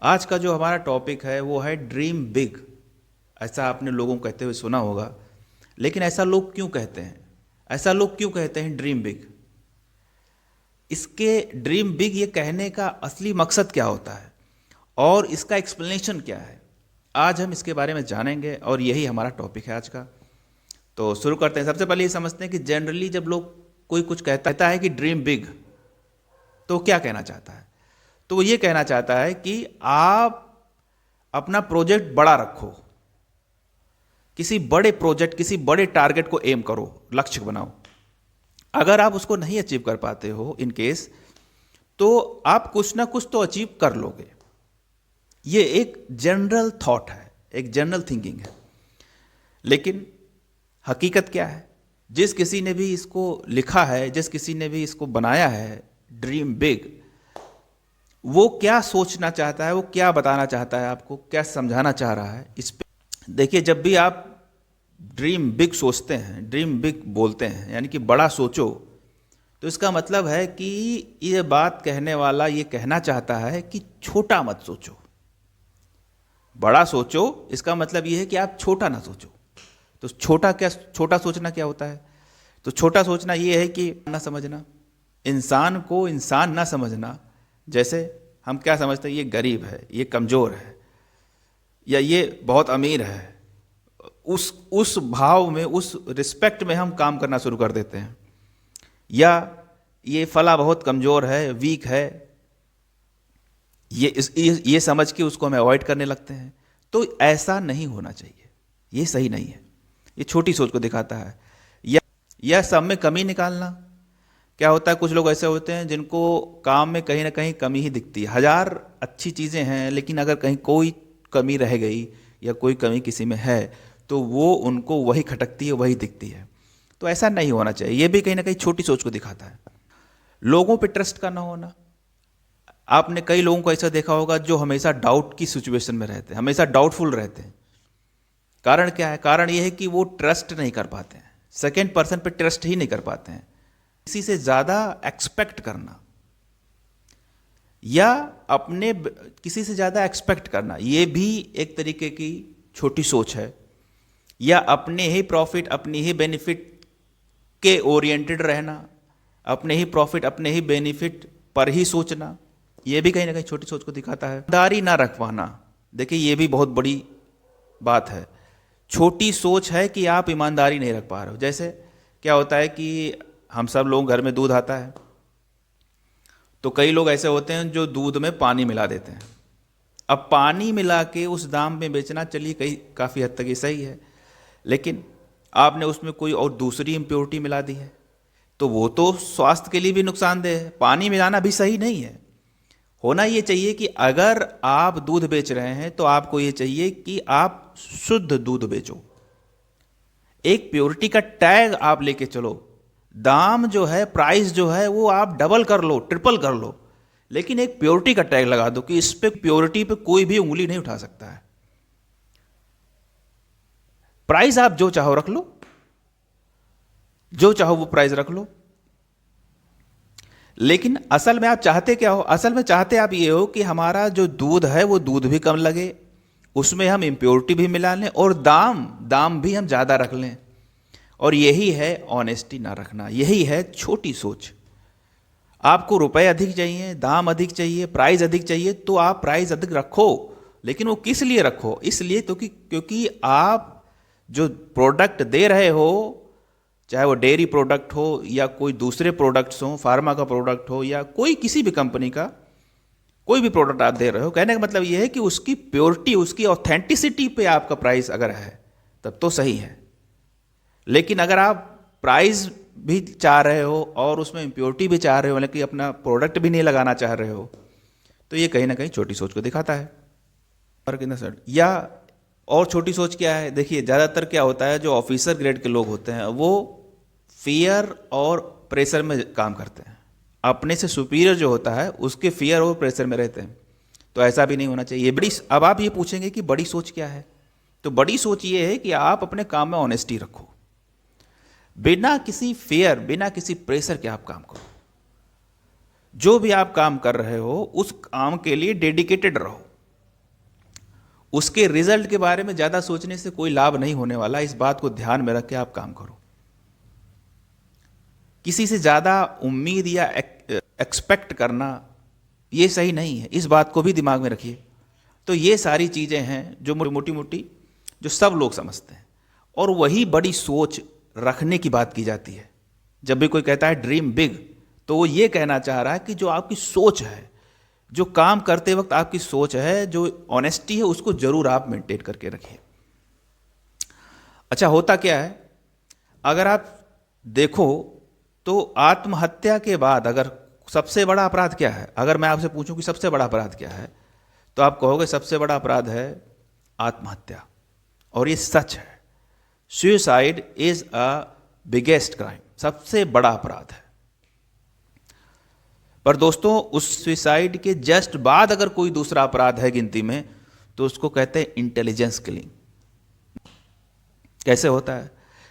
आज का जो हमारा टॉपिक है वो है ड्रीम बिग। ऐसा आपने लोगों को कहते हुए सुना होगा, लेकिन ऐसा लोग क्यों कहते हैं? ऐसा लोग क्यों कहते हैं ड्रीम बिग? इसके ड्रीम बिग ये कहने का असली मकसद क्या होता है और इसका एक्सप्लेनेशन क्या है, आज हम इसके बारे में जानेंगे और यही हमारा टॉपिक है आज का। तो शुरू करते हैं। सबसे पहले ये समझते हैं कि जनरली जब लोग कोई कुछ कहता है कि ड्रीम बिग, तो क्या कहना चाहता है? तो वो ये कहना चाहता है कि आप अपना प्रोजेक्ट बड़ा रखो, किसी बड़े प्रोजेक्ट, किसी बड़े टारगेट को एम करो, लक्ष्य बनाओ। अगर आप उसको नहीं अचीव कर पाते हो इन केस, तो आप कुछ ना कुछ तो अचीव कर लोगे। ये एक जनरल थॉट है, एक जनरल थिंकिंग है। लेकिन हकीकत क्या है? जिस किसी ने भी इसको लिखा है, जिस किसी ने भी इसको बनाया है ड्रीम बिग, वो क्या सोचना चाहता है, वो क्या बताना चाहता है, आपको क्या समझाना चाह रहा है इस पे देखिए। जब भी आप ड्रीम बिग सोचते हैं, ड्रीम बिग बोलते हैं, यानी कि बड़ा सोचो, तो इसका मतलब है कि ये बात कहने वाला ये कहना चाहता है कि छोटा मत सोचो, बड़ा सोचो। इसका मतलब ये है कि आप छोटा ना सोचो। तो छोटा सोचना क्या होता है? तो छोटा सोचना ये है कि ना समझना, इंसान को इंसान ना समझना। जैसे हम क्या समझते हैं, ये गरीब है, ये कमज़ोर है, या ये बहुत अमीर है। उस भाव में, उस रिस्पेक्ट में हम काम करना शुरू कर देते हैं। या ये फला बहुत कमज़ोर है, वीक है, ये समझ के उसको हम अवॉइड करने लगते हैं। तो ऐसा नहीं होना चाहिए, ये सही नहीं है। ये छोटी सोच को दिखाता है। या सब में कमी निकालना। क्या होता है, कुछ लोग ऐसे होते हैं जिनको काम में कहीं ना कहीं कमी ही दिखती है। हजार अच्छी चीज़ें हैं, लेकिन अगर कहीं कोई कमी रह गई या कोई कमी किसी में है, तो वो उनको वही खटकती है, वही दिखती है। तो ऐसा नहीं होना चाहिए। ये भी कहीं ना कहीं छोटी सोच को दिखाता है। लोगों पे ट्रस्ट का ना होना। आपने कई लोगों को ऐसा देखा होगा जो हमेशा डाउट की सिचुएशन में रहते हैं, हमेशा डाउटफुल रहते हैं। कारण क्या है? कारण ये है कि वो ट्रस्ट नहीं कर पाते हैं, सेकेंड पर्सन पे ट्रस्ट ही नहीं कर पाते हैं। किसी से ज़्यादा एक्सपेक्ट करना या अपने किसी से ज़्यादा एक्सपेक्ट करना, ये भी एक तरीके की छोटी सोच है। या अपने ही प्रॉफिट, अपनी ही बेनिफिट के ओरिएंटेड रहना, अपने ही प्रॉफिट, अपने ही बेनिफिट पर ही सोचना, ये भी कहीं ना कहीं छोटी सोच को दिखाता है। ईमानदारी ना रख पाना, देखिए ये भी बहुत बड़ी बात है। छोटी सोच है कि आप ईमानदारी नहीं रख पा रहे हो। जैसे क्या होता है कि हम सब लोग घर में दूध आता है, तो कई लोग ऐसे होते हैं जो दूध में पानी मिला देते हैं। अब पानी मिला के उस दाम में बेचना, चलिए काफ़ी हद तक ये सही है, लेकिन आपने उसमें कोई और दूसरी इम्प्योरिटी मिला दी है, तो वो तो स्वास्थ्य के लिए भी नुकसानदेह है। पानी मिलाना भी सही नहीं है। होना ये चाहिए कि अगर आप दूध बेच रहे हैं तो आपको ये चाहिए कि आप शुद्ध दूध बेचो। एक प्योरिटी का टैग आप लेके चलो। दाम जो है, प्राइस जो है, वो आप डबल कर लो, ट्रिपल कर लो, लेकिन एक प्योरिटी का टैग लगा दो कि इस पे, प्योरिटी पे कोई भी उंगली नहीं उठा सकता है। प्राइस आप जो चाहो रख लो, जो चाहो वो प्राइस रख लो, लेकिन असल में आप चाहते क्या हो? असल में चाहते आप ये हो कि हमारा जो दूध है वो दूध भी कम लगे, उसमें हम इम्प्योरिटी भी मिला लें, और दाम भी हम ज़्यादा रख लें। और यही है ऑनेस्टी ना रखना, यही है छोटी सोच। आपको रुपए अधिक चाहिए, दाम अधिक चाहिए, प्राइस अधिक चाहिए, तो आप प्राइस अधिक रखो, लेकिन वो किस लिए रखो? इसलिए तो क्योंकि आप जो प्रोडक्ट दे रहे हो, चाहे वो डेयरी प्रोडक्ट हो या कोई दूसरे प्रोडक्ट्स हो, फार्मा का प्रोडक्ट हो या कोई किसी भी कंपनी का कोई भी प्रोडक्ट आप दे रहे हो, कहने का मतलब ये है कि उसकी प्योरिटी, उसकी ऑथेंटिसिटी पे आपका प्राइस अगर है तब तो सही है। लेकिन अगर आप प्राइस भी चाह रहे हो और उसमें इम्प्योरिटी भी चाह रहे हो, लेकिन अपना प्रोडक्ट भी नहीं लगाना चाह रहे हो, तो ये कहीं ना कहीं छोटी सोच को दिखाता है। या और छोटी सोच क्या है? देखिए ज़्यादातर क्या होता है, जो ऑफिसर ग्रेड के लोग होते हैं वो फियर और प्रेशर में काम करते हैं। अपने से सुपीरियर जो होता है उसके फियर और प्रेशर में रहते हैं। तो ऐसा भी नहीं होना चाहिए। अब आप ये पूछेंगे कि बड़ी सोच क्या है? तो बड़ी सोच ये है कि आप अपने काम में ऑनेस्टी रखो, बिना किसी फियर, बिना किसी प्रेशर के आप काम करो। जो भी आप काम कर रहे हो उस काम के लिए डेडिकेटेड रहो। उसके रिजल्ट के बारे में ज़्यादा सोचने से कोई लाभ नहीं होने वाला। इस बात को ध्यान में रख के आप काम करो। किसी से ज़्यादा उम्मीद या एक्सपेक्ट करना ये सही नहीं है, इस बात को भी दिमाग में रखिए। तो ये सारी चीज़ें हैं जो मोटी मोटी जो सब लोग समझते हैं, और वही बड़ी सोच रखने की बात की जाती है। जब भी कोई कहता है ड्रीम बिग, तो वो ये कहना चाह रहा है कि जो आपकी सोच है, जो काम करते वक्त आपकी सोच है, जो ऑनेस्टी है, उसको जरूर आप मेंटेन करके रखिए। अच्छा, होता क्या है, अगर आप देखो तो आत्महत्या के बाद अगर सबसे बड़ा अपराध क्या है, अगर मैं आपसे पूछूं कि सबसे बड़ा अपराध क्या है, तो आप कहोगे सबसे बड़ा अपराध है आत्महत्या। और ये सच है। Suicide is a biggest crime, सबसे बड़ा अपराध है। पर दोस्तों, उस सुसाइड के जस्ट बाद अगर कोई दूसरा अपराध है गिनती में, तो उसको कहते हैं इंटेलिजेंस किलिंग। कैसे होता है?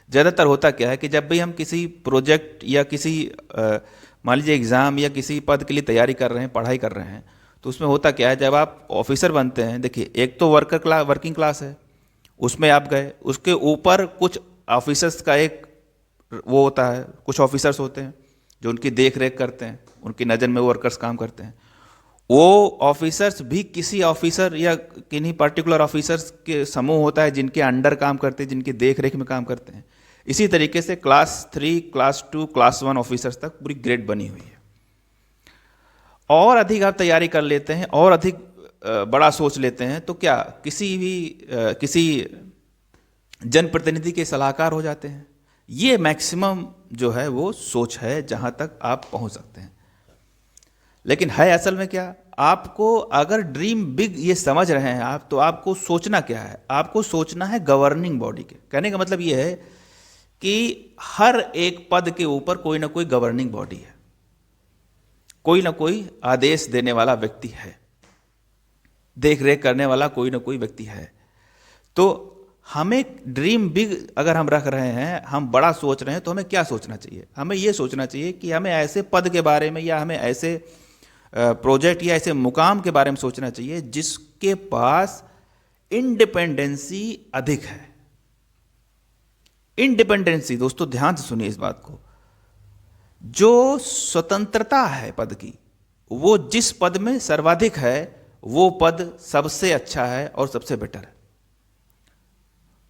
ज़्यादातर होता क्या है कि जब भी हम किसी प्रोजेक्ट या किसी मान लीजिए एग्ज़ाम या किसी पद के लिए तैयारी कर रहे हैं, पढ़ाई कर रहे हैं, तो उसमें होता क्या है, जब आप ऑफिसर बनते हैं, देखिए एक तो वर्किंग क्लास है, उसमें आप गए, उसके ऊपर कुछ ऑफिसर्स का एक वो होता है, कुछ ऑफिसर्स होते हैं जो उनकी देख रेख करते हैं, उनकी नज़र में वो वर्कर्स काम करते हैं। वो ऑफिसर्स भी किसी ऑफिसर या किन्हीं पर्टिकुलर ऑफिसर्स के समूह होता है जिनके अंडर काम करते हैं, जिनकी देख रेख में काम करते हैं। इसी तरीके से क्लास 3, क्लास 2, क्लास 1 ऑफिसर्स तक पूरी ग्रेड बनी हुई है। और अधिक आप तैयारी कर लेते हैं और अधिक बड़ा सोच लेते हैं, तो क्या किसी जनप्रतिनिधि के सलाहकार हो जाते हैं। ये मैक्सिमम जो है वो सोच है जहां तक आप पहुंच सकते हैं। लेकिन है असल में क्या, आपको अगर ड्रीम बिग ये समझ रहे हैं आप, तो आपको सोचना क्या है, आपको सोचना है गवर्निंग बॉडी के। कहने का मतलब ये है कि हर एक पद के ऊपर कोई ना कोई गवर्निंग बॉडी है, कोई ना कोई आदेश देने वाला व्यक्ति है, देख रेख करने वाला कोई ना कोई व्यक्ति है। तो हमें ड्रीम बिग अगर हम रख रहे हैं, हम बड़ा सोच रहे हैं, तो हमें क्या सोचना चाहिए? हमें ये सोचना चाहिए कि हमें ऐसे पद के बारे में या हमें ऐसे प्रोजेक्ट या ऐसे मुकाम के बारे में सोचना चाहिए जिसके पास इंडिपेंडेंसी अधिक है। इंडिपेंडेंसी, दोस्तों ध्यान से सुनिए इस बात को, जो स्वतंत्रता है पद की, वो जिस पद में सर्वाधिक है, वो पद सबसे अच्छा है और सबसे बेटर है।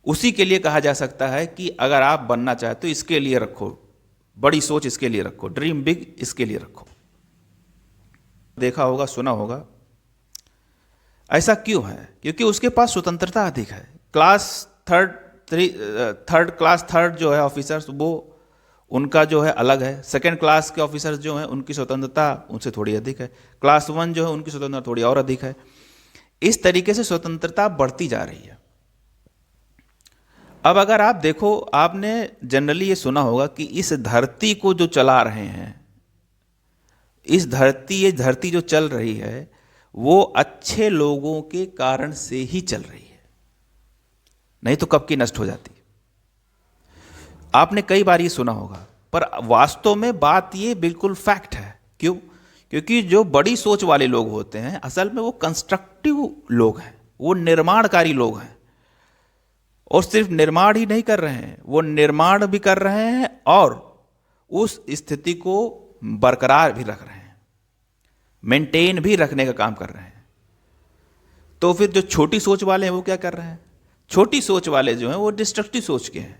उसी के लिए कहा जा सकता है कि अगर आप बनना चाहते तो इसके लिए रखो, बड़ी सोच इसके लिए रखो, ड्रीम बिग इसके लिए रखो। देखा होगा, सुना होगा, ऐसा क्यों है? क्योंकि उसके पास स्वतंत्रता अधिक है। क्लास थर्ड जो है ऑफिसर्स, वो उनका जो है अलग है। सेकंड क्लास के ऑफिसर्स जो हैं उनकी स्वतंत्रता उनसे थोड़ी अधिक है। क्लास 1 जो है उनकी स्वतंत्रता थोड़ी और अधिक है। इस तरीके से स्वतंत्रता बढ़ती जा रही है। अब अगर आप देखो, आपने जनरली ये सुना होगा कि इस धरती को जो चला रहे हैं, ये धरती जो चल रही है, वो अच्छे लोगों के कारण से ही चल रही है, नहीं तो कब की नष्ट हो जाती। आपने कई बार ये सुना होगा, पर वास्तव में बात ये बिल्कुल फैक्ट है। क्यों? क्योंकि जो बड़ी सोच वाले लोग होते हैं, असल में वो कंस्ट्रक्टिव लोग हैं, वो निर्माणकारी लोग हैं। और सिर्फ निर्माण ही नहीं कर रहे हैं, वो निर्माण भी कर रहे हैं और उस स्थिति को बरकरार भी रख रहे हैं, मेंटेन भी रखने का काम कर रहे हैं। तो फिर जो छोटी सोच वाले हैं वो क्या कर रहे हैं? छोटी सोच वाले जो हैं वो डिस्ट्रक्टिव सोच के हैं,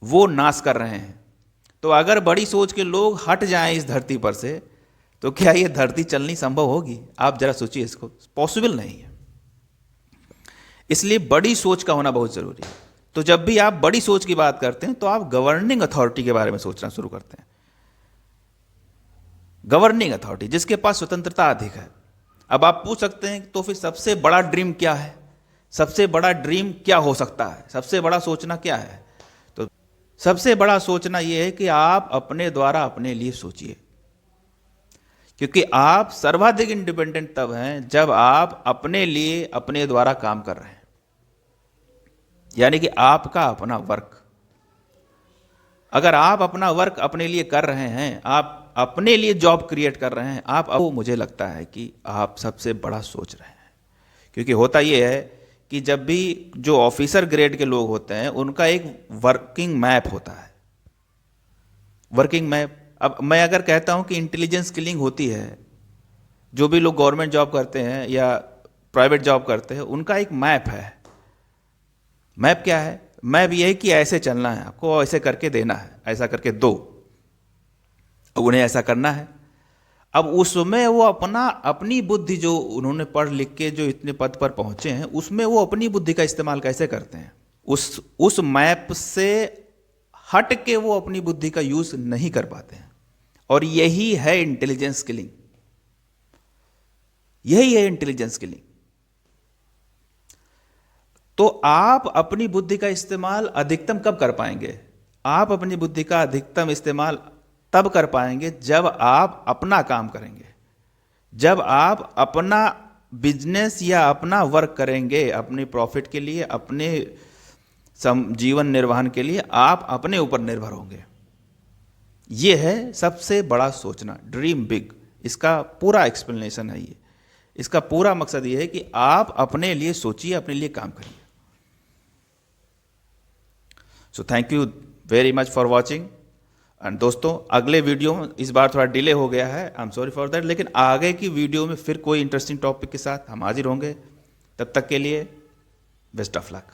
वो नाश कर रहे हैं। तो अगर बड़ी सोच के लोग हट जाएं इस धरती पर से, तो क्या ये धरती चलनी संभव होगी? आप जरा सोचिए, इसको पॉसिबल नहीं है। इसलिए बड़ी सोच का होना बहुत जरूरी है। तो जब भी आप बड़ी सोच की बात करते हैं, तो आप गवर्निंग अथॉरिटी के बारे में सोचना शुरू करते हैं। गवर्निंग अथॉरिटी जिसके पास स्वतंत्रता अधिक है। अब आप पूछ सकते हैं तो फिर सबसे बड़ा ड्रीम क्या है? सबसे बड़ा ड्रीम क्या हो सकता है? सबसे बड़ा सोचना क्या है? तो सबसे बड़ा सोचना यह है कि आप अपने द्वारा अपने लिए सोचिए, क्योंकि आप सर्वाधिक इंडिपेंडेंट तब हैं जब आप अपने लिए अपने द्वारा काम कर रहे हैं, यानी कि आपका अपना वर्क। अगर आप अपना वर्क अपने लिए कर रहे हैं, आप अपने लिए जॉब क्रिएट कर रहे हैं, आप, अब मुझे लगता है कि आप सबसे बड़ा सोच रहे हैं। क्योंकि होता यह है कि जब भी जो ऑफिसर ग्रेड के लोग होते हैं उनका एक वर्किंग मैप होता है, वर्किंग मैप। अब मैं अगर कहता हूं कि इंटेलिजेंस किलिंग होती है, जो भी लोग गवर्नमेंट जॉब करते हैं या प्राइवेट जॉब करते हैं उनका एक मैप है। मैप क्या है? मैप ये है कि ऐसे चलना है आपको, ऐसे करके देना है, ऐसा करके दो, उन्हें ऐसा करना है। अब उसमें वो अपनी बुद्धि जो उन्होंने पढ़ लिख के जो इतने पद पर पहुंचे हैं, उसमें वो अपनी बुद्धि का इस्तेमाल कैसे करते हैं, उस मैप से हट के वो अपनी बुद्धि का यूज नहीं कर पाते हैं। और यही है इंटेलिजेंस किलिंग, यही है इंटेलिजेंस किलिंग। तो आप अपनी बुद्धि का इस्तेमाल अधिकतम कब कर पाएंगे? आप अपनी बुद्धि का अधिकतम इस्तेमाल तब कर पाएंगे जब आप अपना काम करेंगे, जब आप अपना बिजनेस या अपना वर्क करेंगे, अपने प्रॉफिट के लिए, अपने जीवन निर्वहन के लिए आप अपने ऊपर निर्भर होंगे। यह है सबसे बड़ा सोचना, ड्रीम बिग। इसका पूरा एक्सप्लेनेशन है ये, इसका पूरा मकसद ये है कि आप अपने लिए सोचिए, अपने लिए काम करिए। So thank you very much for watching. And दोस्तों, अगले वीडियो में इस बार थोड़ा डिले हो गया है, I am sorry for that, लेकिन आगे की वीडियो में फिर कोई इंटरेस्टिंग टॉपिक के साथ हम हाजिर होंगे। तब तक के लिए बेस्ट ऑफ लक।